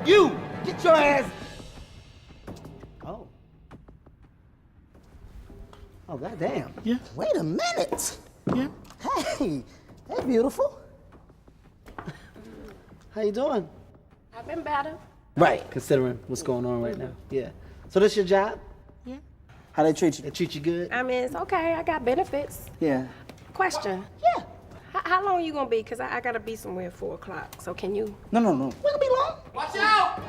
You, get your ass. Oh. Oh, goddamn. Yeah. Wait a minute. Yeah. Hey, hey, beautiful. How you doing? I've been better. Right, considering what's going on right now. Yeah. So this your job? Yeah. How they treat you? They treat you good? I mean, it's okay. I got benefits. Yeah. Question. Yeah. How long you gonna be? Cause I gotta be somewhere at 4 o'clock. So can you? No. We gonna be long. Watch out!